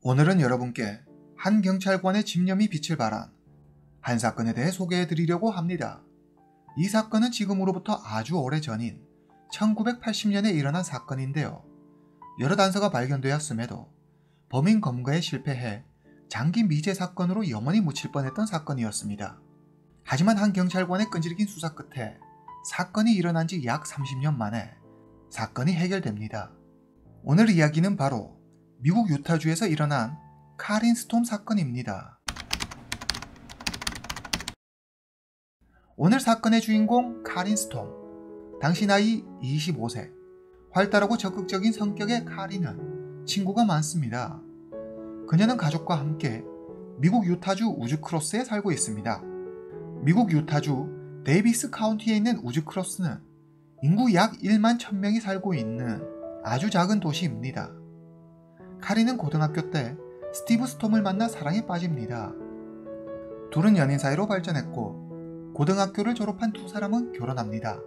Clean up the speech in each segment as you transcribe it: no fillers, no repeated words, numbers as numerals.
오늘은 여러분께 한 경찰관의 집념이 빛을 발한 한 사건에 대해 소개해드리려고 합니다. 이 사건은 지금으로부터 아주 오래전인 1980년에 일어난 사건인데요. 여러 단서가 발견되었음에도 범인 검거에 실패해 장기 미제 사건으로 영원히 묻힐 뻔했던 사건이었습니다. 하지만 한 경찰관의 끈질긴 수사 끝에 사건이 일어난 지 약 30년 만에 사건이 해결됩니다. 오늘 이야기는 바로 미국 유타주에서 일어난 카린 스톰 사건입니다. 오늘 사건의 주인공 카린 스톰. 당시 나이 25세. 활달하고 적극적인 성격의 카린은 친구가 많습니다. 그녀는 가족과 함께 미국 유타주 우즈크로스에 살고 있습니다. 미국 유타주 데이비스 카운티에 있는 우즈크로스는 인구 약 1만 1000명이 살고 있는 아주 작은 도시입니다. 카린은 고등학교 때 스티브 스톰을 만나 사랑에 빠집니다. 둘은 연인 사이로 발전했고 고등학교를 졸업한 두 사람은 결혼합니다.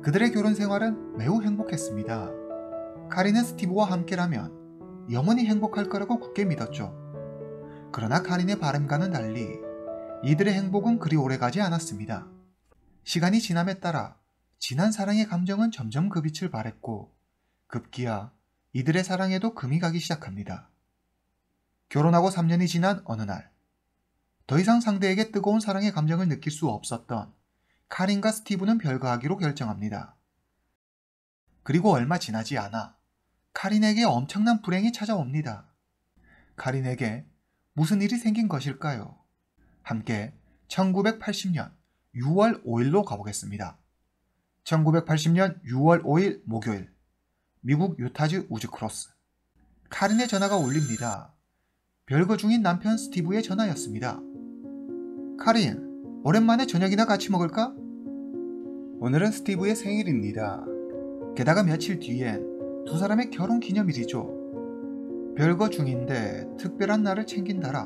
그들의 결혼 생활은 매우 행복했습니다. 카린은 스티브와 함께라면 영원히 행복할 거라고 굳게 믿었죠. 그러나 카린의 바람과는 달리 이들의 행복은 그리 오래가지 않았습니다. 시간이 지남에 따라 진한 사랑의 감정은 점점 그 빛을 발했고 급기야 이들의 사랑에도 금이 가기 시작합니다. 결혼하고 3년이 지난 어느 날, 더 이상 상대에게 뜨거운 사랑의 감정을 느낄 수 없었던 카린과 스티브는 별거하기로 결정합니다. 그리고 얼마 지나지 않아 카린에게 엄청난 불행이 찾아옵니다. 카린에게 무슨 일이 생긴 것일까요? 함께 1980년 6월 5일로 가보겠습니다. 1980년 6월 5일 목요일, 미국 유타주 우즈크로스. 카린의 전화가 울립니다. 별거 중인 남편 스티브의 전화였습니다. 카린, 오랜만에 저녁이나 같이 먹을까? 오늘은 스티브의 생일입니다. 게다가 며칠 뒤엔 두 사람의 결혼 기념일이죠. 별거 중인데 특별한 날을 챙긴다라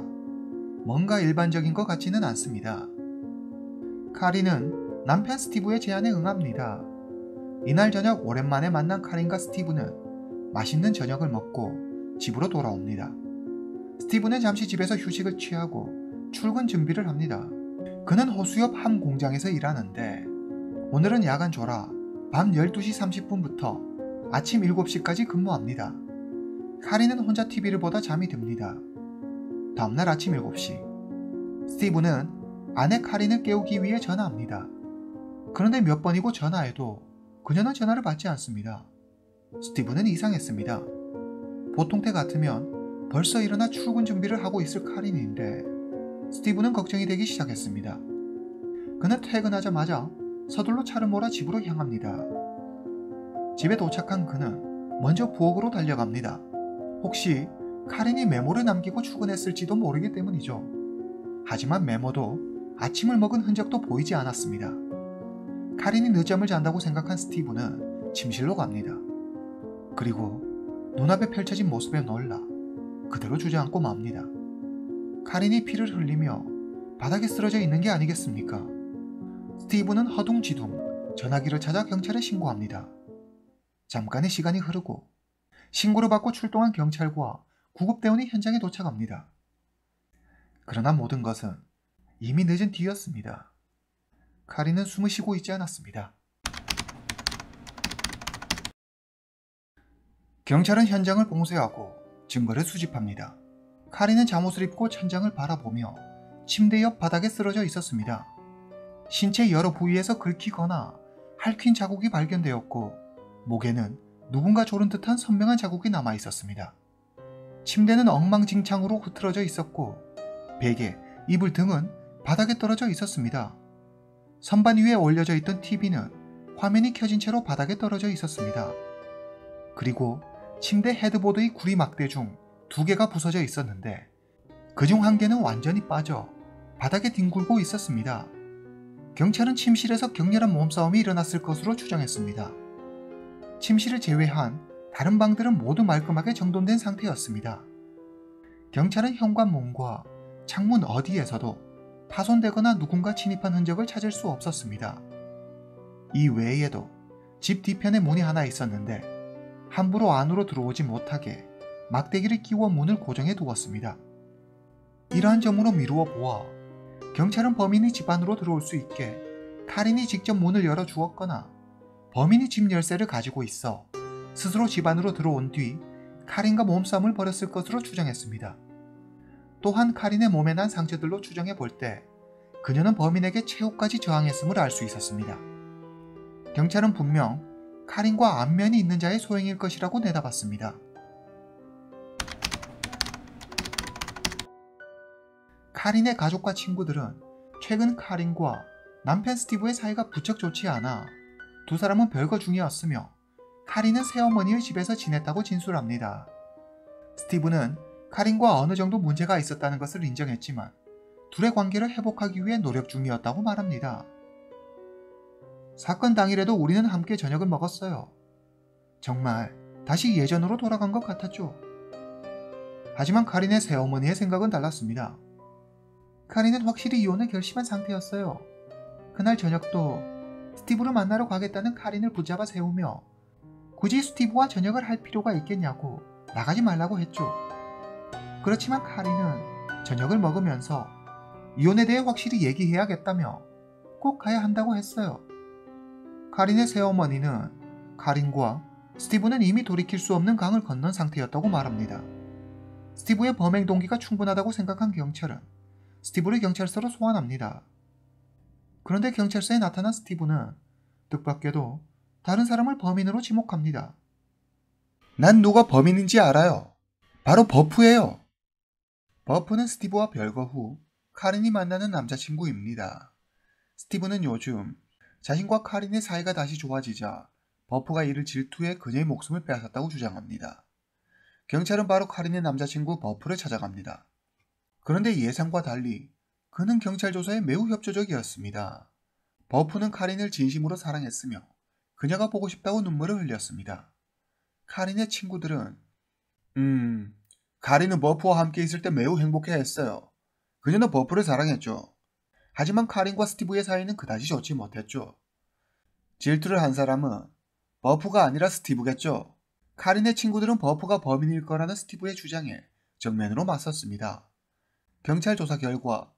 뭔가 일반적인 것 같지는 않습니다. 카린은 남편 스티브의 제안에 응합니다. 이날 저녁 오랜만에 만난 카린과 스티브는 맛있는 저녁을 먹고 집으로 돌아옵니다. 스티브는 잠시 집에서 휴식을 취하고 출근 준비를 합니다. 그는 호수 옆 한 공장에서 일하는데 오늘은 야간 조라 밤 12시 30분부터 아침 7시까지 근무합니다. 카린은 혼자 TV를 보다 잠이 듭니다. 다음날 아침 7시, 스티브는 아내 카린을 깨우기 위해 전화합니다. 그런데 몇 번이고 전화해도 그녀는 전화를 받지 않습니다. 스티브는 이상했습니다. 보통 때 같으면 벌써 일어나 출근 준비를 하고 있을 카린인데 스티브는 걱정이 되기 시작했습니다. 그는 퇴근하자마자 서둘러 차를 몰아 집으로 향합니다. 집에 도착한 그는 먼저 부엌으로 달려갑니다. 혹시 카린이 메모를 남기고 출근했을지도 모르기 때문이죠. 하지만 메모도 아침을 먹은 흔적도 보이지 않았습니다. 카린이 늦잠을 잔다고 생각한 스티브는 침실로 갑니다. 그리고 눈앞에 펼쳐진 모습에 놀라 그대로 주저앉고 맙니다. 카린이 피를 흘리며 바닥에 쓰러져 있는 게 아니겠습니까? 스티브는 허둥지둥 전화기를 찾아 경찰에 신고합니다. 잠깐의 시간이 흐르고 신고를 받고 출동한 경찰과 구급대원이 현장에 도착합니다. 그러나 모든 것은 이미 늦은 뒤였습니다. 카린은 숨을 쉬고 있지 않았습니다. 경찰은 현장을 봉쇄하고 증거를 수집합니다. 카린은 잠옷을 입고 천장을 바라보며 침대 옆 바닥에 쓰러져 있었습니다. 신체 여러 부위에서 긁히거나 핥힌 자국이 발견되었고 목에는 누군가 조른 듯한 선명한 자국이 남아 있었습니다. 침대는 엉망진창으로 흐트러져 있었고 베개, 이불 등은 바닥에 떨어져 있었습니다. 선반 위에 올려져 있던 TV는 화면이 켜진 채로 바닥에 떨어져 있었습니다. 그리고 침대 헤드보드의 구리 막대 중 2개가 부서져 있었는데 그중 1개는 완전히 빠져 바닥에 뒹굴고 있었습니다. 경찰은 침실에서 격렬한 몸싸움이 일어났을 것으로 추정했습니다. 침실을 제외한 다른 방들은 모두 말끔하게 정돈된 상태였습니다. 경찰은 현관문과 창문 어디에서도 파손되거나 누군가 침입한 흔적을 찾을 수 없었습니다. 이 외에도 집 뒤편에 문이 하나 있었는데 함부로 안으로 들어오지 못하게 막대기를 끼워 문을 고정해 두었습니다. 이러한 점으로 미루어 보아 경찰은 범인이 집 안으로 들어올 수 있게 카린이 직접 문을 열어 주었거나 범인이 집 열쇠를 가지고 있어 스스로 집 안으로 들어온 뒤 카린과 몸싸움을 벌였을 것으로 추정했습니다. 또한 카린의 몸에 난 상처들로 추정해 볼 때 그녀는 범인에게 최후까지 저항했음을 알 수 있었습니다. 경찰은 분명 카린과 안면이 있는 자의 소행일 것이라고 내다봤습니다. 카린의 가족과 친구들은 최근 카린과 남편 스티브의 사이가 부쩍 좋지 않아 두 사람은 별거 중이었으며 카린은 새어머니의 집에서 지냈다고 진술합니다. 스티브는 카린과 어느 정도 문제가 있었다는 것을 인정했지만 둘의 관계를 회복하기 위해 노력 중이었다고 말합니다. 사건 당일에도 우리는 함께 저녁을 먹었어요. 정말 다시 예전으로 돌아간 것 같았죠. 하지만 카린의 새어머니의 생각은 달랐습니다. 카린은 확실히 이혼을 결심한 상태였어요. 그날 저녁도 스티브를 만나러 가겠다는 카린을 붙잡아 세우며 굳이 스티브와 저녁을 할 필요가 있겠냐고 나가지 말라고 했죠. 그렇지만 카린은 저녁을 먹으면서 이혼에 대해 확실히 얘기해야겠다며 꼭 가야 한다고 했어요. 카린의 새어머니는 카린과 스티브는 이미 돌이킬 수 없는 강을 건넌 상태였다고 말합니다. 스티브의 범행 동기가 충분하다고 생각한 경찰은 스티브를 경찰서로 소환합니다. 그런데 경찰서에 나타난 스티브는 뜻밖에도 다른 사람을 범인으로 지목합니다. 난 누가 범인인지 알아요. 바로 버프예요. 버프는 스티브와 별거 후 카린이 만나는 남자친구입니다. 스티브는 요즘 자신과 카린의 사이가 다시 좋아지자 버프가 이를 질투해 그녀의 목숨을 빼앗았다고 주장합니다. 경찰은 바로 카린의 남자친구 버프를 찾아갑니다. 그런데 예상과 달리 그는 경찰 조사에 매우 협조적이었습니다. 버프는 카린을 진심으로 사랑했으며 그녀가 보고 싶다고 눈물을 흘렸습니다. 카린의 친구들은 카린은 버프와 함께 있을 때 매우 행복해했어요. 그녀는 버프를 사랑했죠. 하지만 카린과 스티브의 사이는 그다지 좋지 못했죠. 질투를 한 사람은 버프가 아니라 스티브겠죠. 카린의 친구들은 버프가 범인일 거라는 스티브의 주장에 정면으로 맞섰습니다. 경찰 조사 결과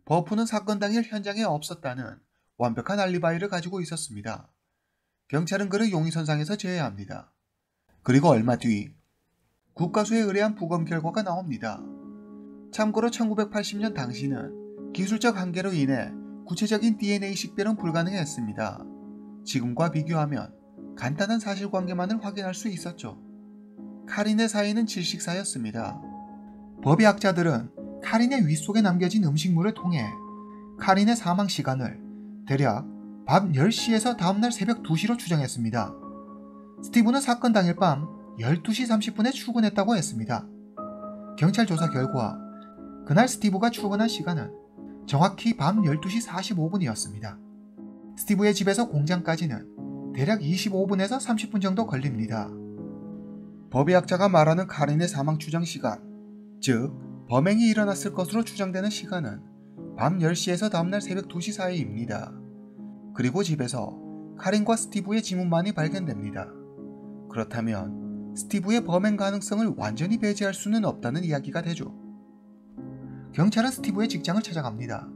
버프는 사건 당일 현장에 없었다는 완벽한 알리바이를 가지고 있었습니다. 경찰은 그를 용의선상에서 제외합니다. 그리고 얼마 뒤 국가수에 의뢰한 부검 결과가 나옵니다. 참고로 1980년 당시는 기술적 한계로 인해 구체적인 DNA 식별은 불가능했습니다. 지금과 비교하면 간단한 사실관계만을 확인할 수 있었죠. 카린의 사이는 질식사였습니다. 법의학자들은 카린의 윗속에 남겨진 음식물을 통해 카린의 사망 시간을 대략 밤 10시에서 다음날 새벽 2시로 추정했습니다. 스티브는 사건 당일 밤 12시 30분에 출근했다고 했습니다. 경찰 조사 결과 그날 스티브가 출근한 시간은 정확히 밤 12시 45분이었습니다. 스티브의 집에서 공장까지는 대략 25분에서 30분 정도 걸립니다. 법의학자가 말하는 카린의 사망 추정 시간, 즉 범행이 일어났을 것으로 추정되는 시간은 밤 10시에서 다음날 새벽 2시 사이입니다. 그리고 집에서 카린과 스티브의 지문만이 발견됩니다. 그렇다면 스티브의 범행 가능성을 완전히 배제할 수는 없다는 이야기가 되죠. 경찰은 스티브의 직장을 찾아갑니다.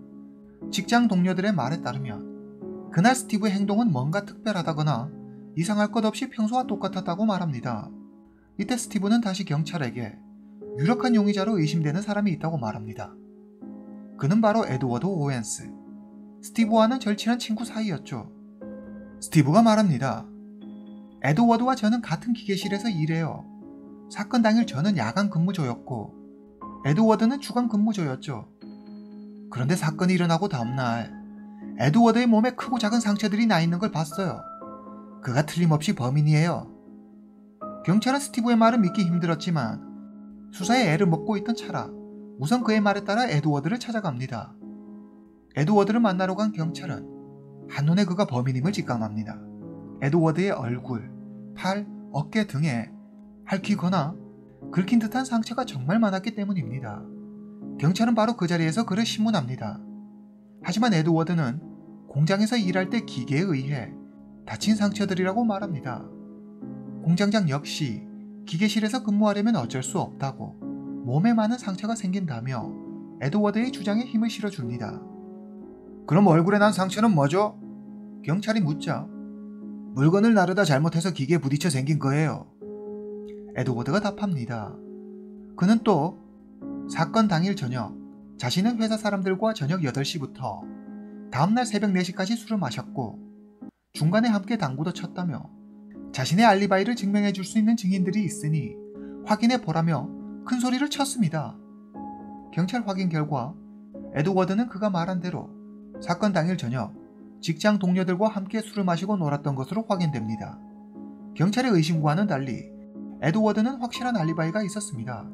직장 동료들의 말에 따르면 그날 스티브의 행동은 뭔가 특별하다거나 이상할 것 없이 평소와 똑같았다고 말합니다. 이때 스티브는 다시 경찰에게 유력한 용의자로 의심되는 사람이 있다고 말합니다. 그는 바로 에드워드 오웬스, 스티브와는 절친한 친구 사이였죠. 스티브가 말합니다. 에드워드와 저는 같은 기계실에서 일해요. 사건 당일 저는 야간 근무조였고 에드워드는 주간 근무조였죠. 그런데 사건이 일어나고 다음날 에드워드의 몸에 크고 작은 상처들이 나 있는 걸 봤어요. 그가 틀림없이 범인이에요. 경찰은 스티브의 말을 믿기 힘들었지만 수사에 애를 먹고 있던 차라 우선 그의 말에 따라 에드워드를 찾아갑니다. 에드워드를 만나러 간 경찰은 한눈에 그가 범인임을 직감합니다. 에드워드의 얼굴, 팔, 어깨 등에 핥히거나 긁힌 듯한 상처가 정말 많았기 때문입니다. 경찰은 바로 그 자리에서 그를 신문합니다. 하지만 에드워드는 공장에서 일할 때 기계에 의해 다친 상처들이라고 말합니다. 공장장 역시 기계실에서 근무하려면 어쩔 수 없다고 몸에 많은 상처가 생긴다며 에드워드의 주장에 힘을 실어줍니다. 그럼 얼굴에 난 상처는 뭐죠? 경찰이 묻자 물건을 나르다 잘못해서 기계에 부딪혀 생긴 거예요. 에드워드가 답합니다. 그는 또 사건 당일 저녁 자신은 회사 사람들과 저녁 8시부터 다음날 새벽 4시까지 술을 마셨고 중간에 함께 당구도 쳤다며 자신의 알리바이를 증명해 줄 수 있는 증인들이 있으니 확인해 보라며 큰 소리를 쳤습니다. 경찰 확인 결과 에드워드는 그가 말한 대로 사건 당일 저녁 직장 동료들과 함께 술을 마시고 놀았던 것으로 확인됩니다. 경찰의 의심과는 달리 에드워드는 확실한 알리바이가 있었습니다.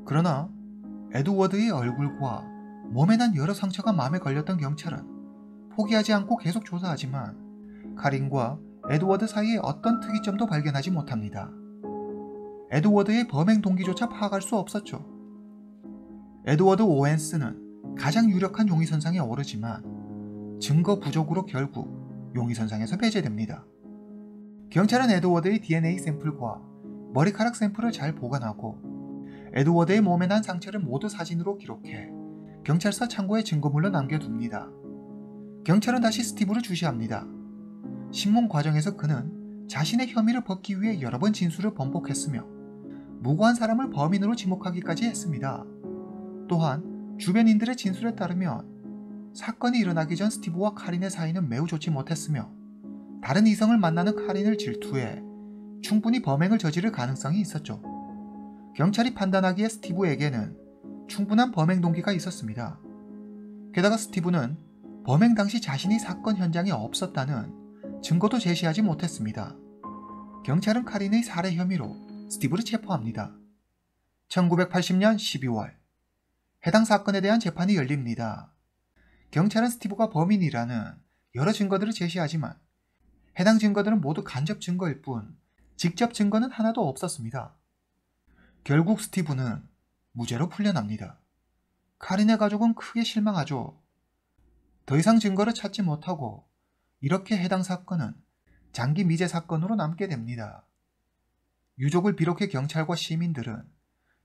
그러나 에드워드의 얼굴과 몸에 난 여러 상처가 마음에 걸렸던 경찰은 포기하지 않고 계속 조사하지만 카린과 에드워드 사이에 어떤 특이점도 발견하지 못합니다. 에드워드의 범행 동기조차 파악할 수 없었죠. 에드워드 오웬스는 가장 유력한 용의선상에 오르지만 증거 부족으로 결국 용의선상에서 배제됩니다. 경찰은 에드워드의 DNA 샘플과 머리카락 샘플을 잘 보관하고 에드워드의 몸에 난 상처를 모두 사진으로 기록해 경찰서 창고에 증거물로 남겨둡니다. 경찰은 다시 스티브를 주시합니다. 신문 과정에서 그는 자신의 혐의를 벗기 위해 여러 번 진술을 번복했으며 무고한 사람을 범인으로 지목하기까지 했습니다. 또한 주변인들의 진술에 따르면 사건이 일어나기 전 스티브와 카린의 사이는 매우 좋지 못했으며 다른 이성을 만나는 카린을 질투해 충분히 범행을 저지를 가능성이 있었죠. 경찰이 판단하기에 스티브에게는 충분한 범행 동기가 있었습니다. 게다가 스티브는 범행 당시 자신이 사건 현장에 없었다는 증거도 제시하지 못했습니다. 경찰은 카린의 살해 혐의로 스티브를 체포합니다. 1980년 12월 해당 사건에 대한 재판이 열립니다. 경찰은 스티브가 범인이라는 여러 증거들을 제시하지만 해당 증거들은 모두 간접 증거일 뿐 직접 증거는 하나도 없었습니다. 결국 스티브는 무죄로 풀려납니다. 카린의 가족은 크게 실망하죠. 더 이상 증거를 찾지 못하고 이렇게 해당 사건은 장기 미제 사건으로 남게 됩니다. 유족을 비롯해 경찰과 시민들은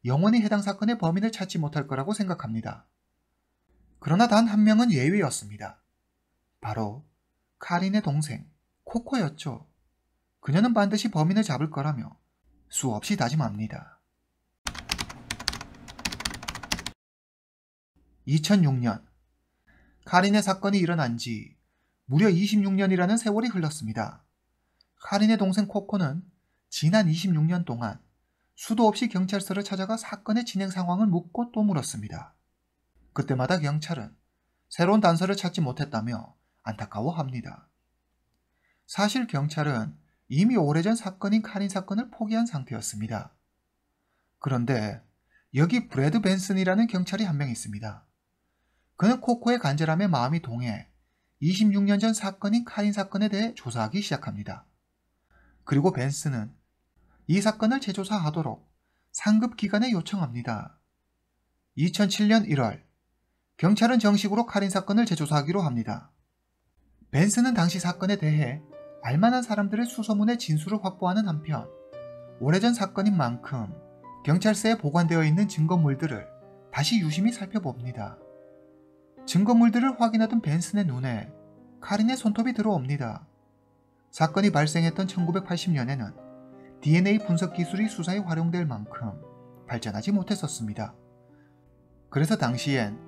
영원히 해당 사건의 범인을 찾지 못할 거라고 생각합니다. 그러나 단 한 명은 예외였습니다. 바로 카린의 동생 코코였죠. 그녀는 반드시 범인을 잡을 거라며 수없이 다짐합니다. 2006년 카린의 사건이 일어난 지 무려 26년이라는 세월이 흘렀습니다. 카린의 동생 코코는 지난 26년 동안 수도 없이 경찰서를 찾아가 사건의 진행 상황을 묻고 또 물었습니다. 그때마다 경찰은 새로운 단서를 찾지 못했다며 안타까워합니다. 사실 경찰은 이미 오래전 사건인 카린 사건을 포기한 상태였습니다. 그런데 여기 브래드 벤슨이라는 경찰이 한 명 있습니다. 그는 코코의 간절함에 마음이 동해 26년 전 사건인 카린 사건에 대해 조사하기 시작합니다. 그리고 벤슨은 이 사건을 재조사하도록 상급 기관에 요청합니다. 2007년 1월 경찰은 정식으로 카린 사건을 재조사하기로 합니다. 벤슨은 당시 사건에 대해 알만한 사람들의 수소문의 진술을 확보하는 한편 오래전 사건인 만큼 경찰서에 보관되어 있는 증거물들을 다시 유심히 살펴봅니다. 증거물들을 확인하던 벤슨의 눈에 카린의 손톱이 들어옵니다. 사건이 발생했던 1980년에는 DNA 분석 기술이 수사에 활용될 만큼 발전하지 못했었습니다. 그래서 당시엔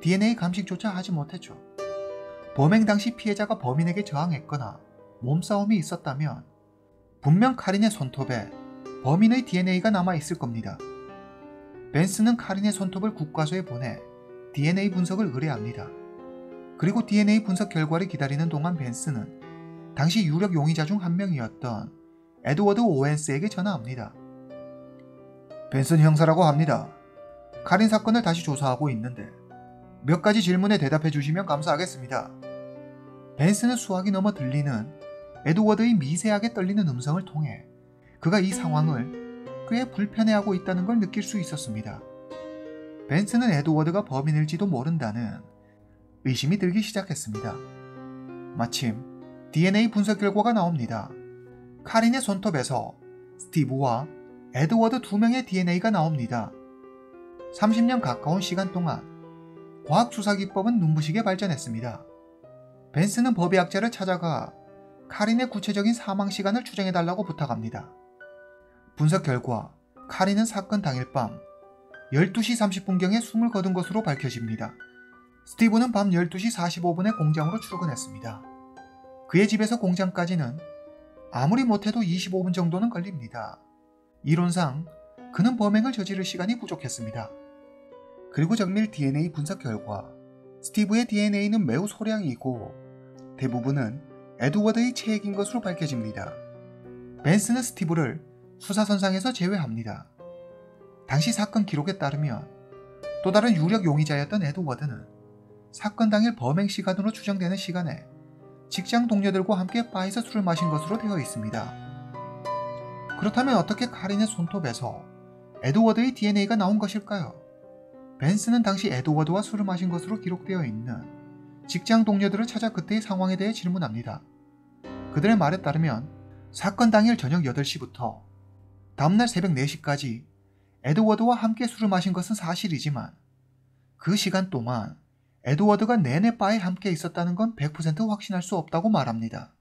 DNA 감식조차 하지 못했죠. 범행 당시 피해자가 범인에게 저항했거나 몸싸움이 있었다면 분명 카린의 손톱에 범인의 DNA가 남아있을 겁니다. 벤슨은 카린의 손톱을 국과소에 보내 DNA 분석을 의뢰합니다. 그리고 DNA 분석 결과를 기다리는 동안 벤슨은 당시 유력 용의자 중 한 명이었던 에드워드 오웬스에게 전화합니다. 벤슨 형사라고 합니다. 카린 사건을 다시 조사하고 있는데 몇 가지 질문에 대답해 주시면 감사하겠습니다. 벤슨은 수학이 넘어 들리는 에드워드의 미세하게 떨리는 음성을 통해 그가 이 상황을 꽤 불편해하고 있다는 걸 느낄 수 있었습니다. 벤슨은 에드워드가 범인일지도 모른다는 의심이 들기 시작했습니다. 마침 DNA 분석 결과가 나옵니다. 카린의 손톱에서 스티브와 에드워드 두 명의 DNA가 나옵니다. 30년 가까운 시간 동안 과학 수사 기법은 눈부시게 발전했습니다. 벤스는 법의학자를 찾아가 카린의 구체적인 사망 시간을 추정해달라고 부탁합니다. 분석 결과 카린은 사건 당일 밤 12시 30분경에 숨을 거둔 것으로 밝혀집니다. 스티브는 밤 12시 45분에 공장으로 출근했습니다. 그의 집에서 공장까지는 아무리 못해도 25분 정도는 걸립니다. 이론상 그는 범행을 저지를 시간이 부족했습니다. 그리고 정밀 DNA 분석 결과 스티브의 DNA는 매우 소량이고 대부분은 에드워드의 체액인 것으로 밝혀집니다. 벤스는 스티브를 수사선상에서 제외합니다. 당시 사건 기록에 따르면 또 다른 유력 용의자였던 에드워드는 사건 당일 범행 시간으로 추정되는 시간에 직장 동료들과 함께 바에서 술을 마신 것으로 되어 있습니다. 그렇다면 어떻게 카린의 손톱에서 에드워드의 DNA가 나온 것일까요? 벤스는 당시 에드워드와 술을 마신 것으로 기록되어 있는 직장 동료들을 찾아 그때의 상황에 대해 질문합니다. 그들의 말에 따르면 사건 당일 저녁 8시부터 다음날 새벽 4시까지 에드워드와 함께 술을 마신 것은 사실이지만 그 시간 동안 에드워드가 내내 바에 함께 있었다는 건 100% 확신할 수 없다고 말합니다.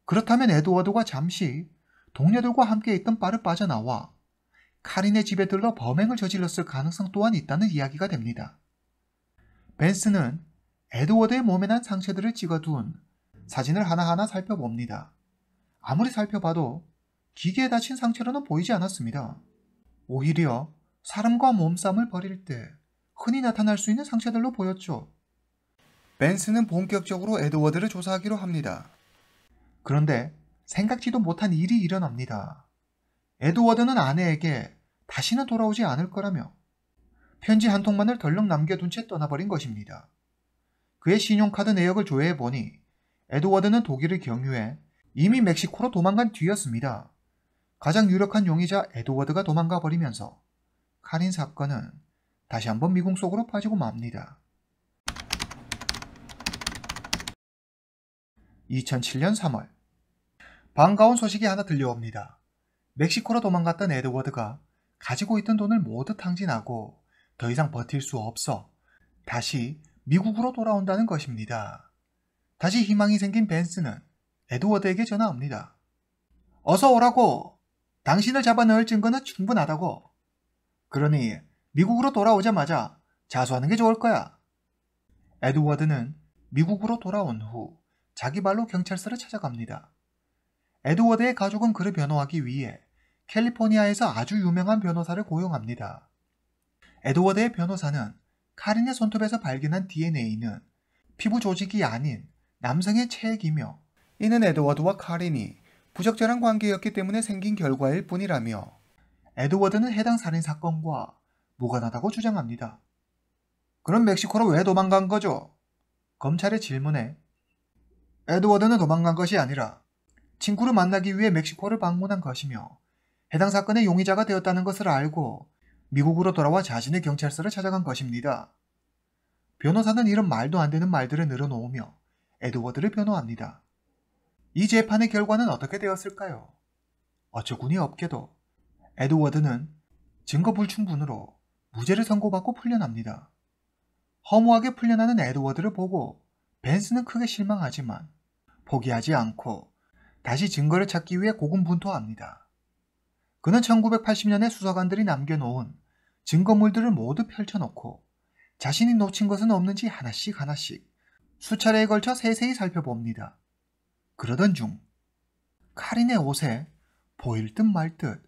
그렇다면 에드워드가 잠시 동료들과 함께 있던 바를 빠져나와 카린의 집에 들러 범행을 저질렀을 가능성 또한 있다는 이야기가 됩니다. 벤스는 에드워드의 몸에 난 상처들을 찍어둔 사진을 하나하나 살펴봅니다. 아무리 살펴봐도 기계에 다친 상처로는 보이지 않았습니다. 오히려 사람과 몸싸움을 벌일 때 흔히 나타날 수 있는 상처들로 보였죠. 벤스는 본격적으로 에드워드를 조사하기로 합니다. 그런데 생각지도 못한 일이 일어납니다. 에드워드는 아내에게 다시는 돌아오지 않을 거라며 편지 한 통만을 덜렁 남겨둔 채 떠나버린 것입니다. 그의 신용카드 내역을 조회해보니 에드워드는 독일을 경유해 이미 멕시코로 도망간 뒤였습니다. 가장 유력한 용의자 에드워드가 도망가 버리면서 카린 사건은 다시 한번 미궁 속으로 빠지고 맙니다. 2007년 3월 반가운 소식이 하나 들려옵니다. 멕시코로 도망갔던 에드워드가 가지고 있던 돈을 모두 탕진하고 더 이상 버틸 수 없어 다시 미국으로 돌아온다는 것입니다. 다시 희망이 생긴 벤스는 에드워드에게 전화합니다. 어서 오라고! 당신을 잡아 넣을 증거는 충분하다고. 그러니 미국으로 돌아오자마자 자수하는 게 좋을 거야. 에드워드는 미국으로 돌아온 후 자기 발로 경찰서를 찾아갑니다. 에드워드의 가족은 그를 변호하기 위해 캘리포니아에서 아주 유명한 변호사를 고용합니다. 에드워드의 변호사는 카린의 손톱에서 발견한 DNA는 피부 조직이 아닌 남성의 체액이며 이는 에드워드와 카린이 부적절한 관계였기 때문에 생긴 결과일 뿐이라며 에드워드는 해당 살인사건과 무관하다고 주장합니다. 그럼 멕시코로 왜 도망간 거죠? 검찰의 질문에 에드워드는 도망간 것이 아니라 친구를 만나기 위해 멕시코를 방문한 것이며 해당 사건의 용의자가 되었다는 것을 알고 미국으로 돌아와 자신의 경찰서를 찾아간 것입니다. 변호사는 이런 말도 안 되는 말들을 늘어놓으며 에드워드를 변호합니다. 이 재판의 결과는 어떻게 되었을까요? 어처구니 없게도 에드워드는 증거 불충분으로 무죄를 선고받고 풀려납니다. 허무하게 풀려나는 에드워드를 보고 벤스는 크게 실망하지만 포기하지 않고 다시 증거를 찾기 위해 고군분투합니다. 그는 1980년에 수사관들이 남겨놓은 증거물들을 모두 펼쳐놓고 자신이 놓친 것은 없는지 하나씩 하나씩 수차례에 걸쳐 세세히 살펴봅니다. 그러던 중 카린의 옷에 보일 듯 말 듯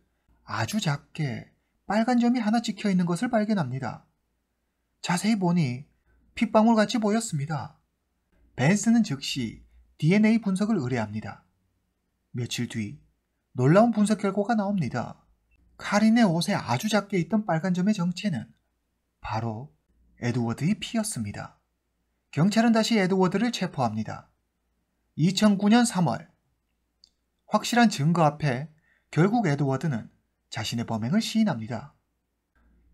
아주 작게 빨간 점이 하나 찍혀 있는 것을 발견합니다. 자세히 보니 핏방울같이 보였습니다. 벤스는 즉시 DNA 분석을 의뢰합니다. 며칠 뒤 놀라운 분석 결과가 나옵니다. 카린의 옷에 아주 작게 있던 빨간 점의 정체는 바로 에드워드의 피였습니다. 경찰은 다시 에드워드를 체포합니다. 2009년 3월 확실한 증거 앞에 결국 에드워드는 자신의 범행을 시인합니다.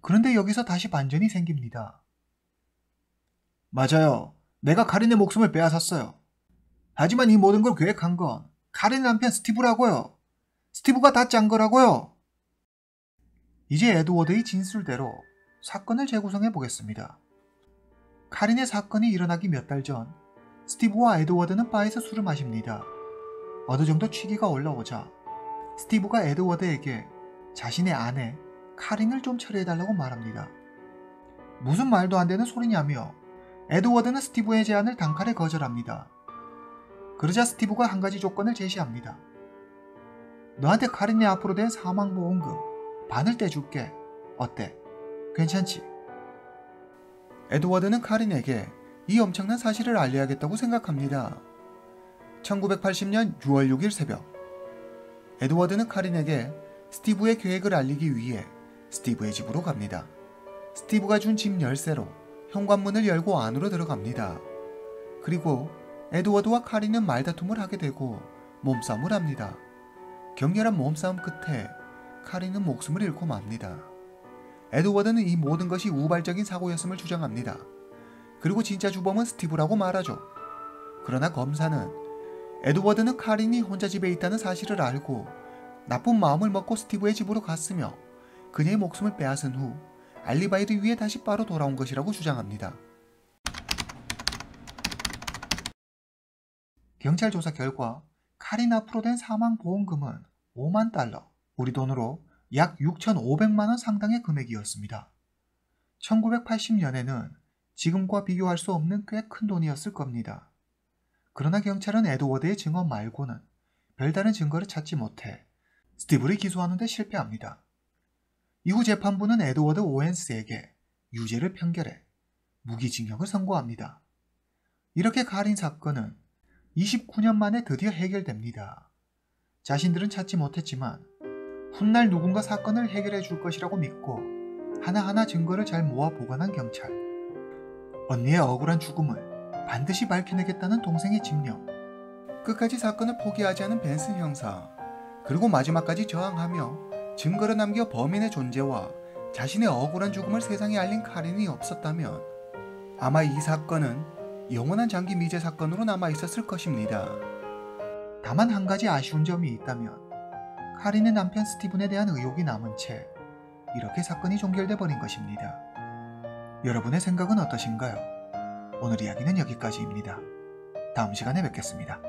그런데 여기서 다시 반전이 생깁니다. 맞아요. 내가 카린의 목숨을 빼앗았어요. 하지만 이 모든 걸 계획한 건 카린 남편 스티브라고요. 스티브가 다 짠 거라고요. 이제 에드워드의 진술대로 사건을 재구성해 보겠습니다. 카린의 사건이 일어나기 몇 달 전 스티브와 에드워드는 바에서 술을 마십니다. 어느 정도 취기가 올라오자 스티브가 에드워드에게 자신의 아내 카린을 좀 처리해달라고 말합니다. 무슨 말도 안 되는 소리냐며 에드워드는 스티브의 제안을 단칼에 거절합니다. 그러자 스티브가 한 가지 조건을 제시합니다. 너한테 카린이 앞으로 된 사망보험금 반을 떼줄게. 어때? 괜찮지? 에드워드는 카린에게 이 엄청난 사실을 알려야겠다고 생각합니다. 1980년 6월 6일 새벽, 에드워드는 카린에게 스티브의 계획을 알리기 위해 스티브의 집으로 갑니다. 스티브가 준 집 열쇠로 현관문을 열고 안으로 들어갑니다. 그리고 에드워드와 카린은 말다툼을 하게 되고 몸싸움을 합니다. 격렬한 몸싸움 끝에 카린은 목숨을 잃고 맙니다. 에드워드는 이 모든 것이 우발적인 사고였음을 주장합니다. 그리고 진짜 주범은 스티브라고 말하죠. 그러나 검사는 에드워드는 카린이 혼자 집에 있다는 사실을 알고 나쁜 마음을 먹고 스티브의 집으로 갔으며 그녀의 목숨을 빼앗은 후 알리바이를 위해 다시 바로 돌아온 것이라고 주장합니다. 경찰 조사 결과 카린 앞으로 된 사망보험금은 5만 달러, 우리 돈으로 약 6,500만 원 상당의 금액이었습니다. 1980년에는 지금과 비교할 수 없는 꽤 큰 돈이었을 겁니다. 그러나 경찰은 에드워드의 증언 말고는 별다른 증거를 찾지 못해 스티브를 기소하는 데 실패합니다. 이후 재판부는 에드워드 오웬스에게 유죄를 판결해 무기징역을 선고합니다. 이렇게 카린 사건은 29년 만에 드디어 해결됩니다. 자신들은 찾지 못했지만 훗날 누군가 사건을 해결해 줄 것이라고 믿고 하나하나 증거를 잘 모아 보관한 경찰. 언니의 억울한 죽음을 반드시 밝혀내겠다는 동생의 집념. 끝까지 사건을 포기하지 않은 벤슨 형사. 그리고 마지막까지 저항하며 증거를 남겨 범인의 존재와 자신의 억울한 죽음을 세상에 알린 카린이 없었다면 아마 이 사건은 영원한 장기 미제 사건으로 남아 있었을 것입니다. 다만 한 가지 아쉬운 점이 있다면 카린의 남편 스티븐에 대한 의혹이 남은 채 이렇게 사건이 종결돼 버린 것입니다. 여러분의 생각은 어떠신가요? 오늘 이야기는 여기까지입니다. 다음 시간에 뵙겠습니다.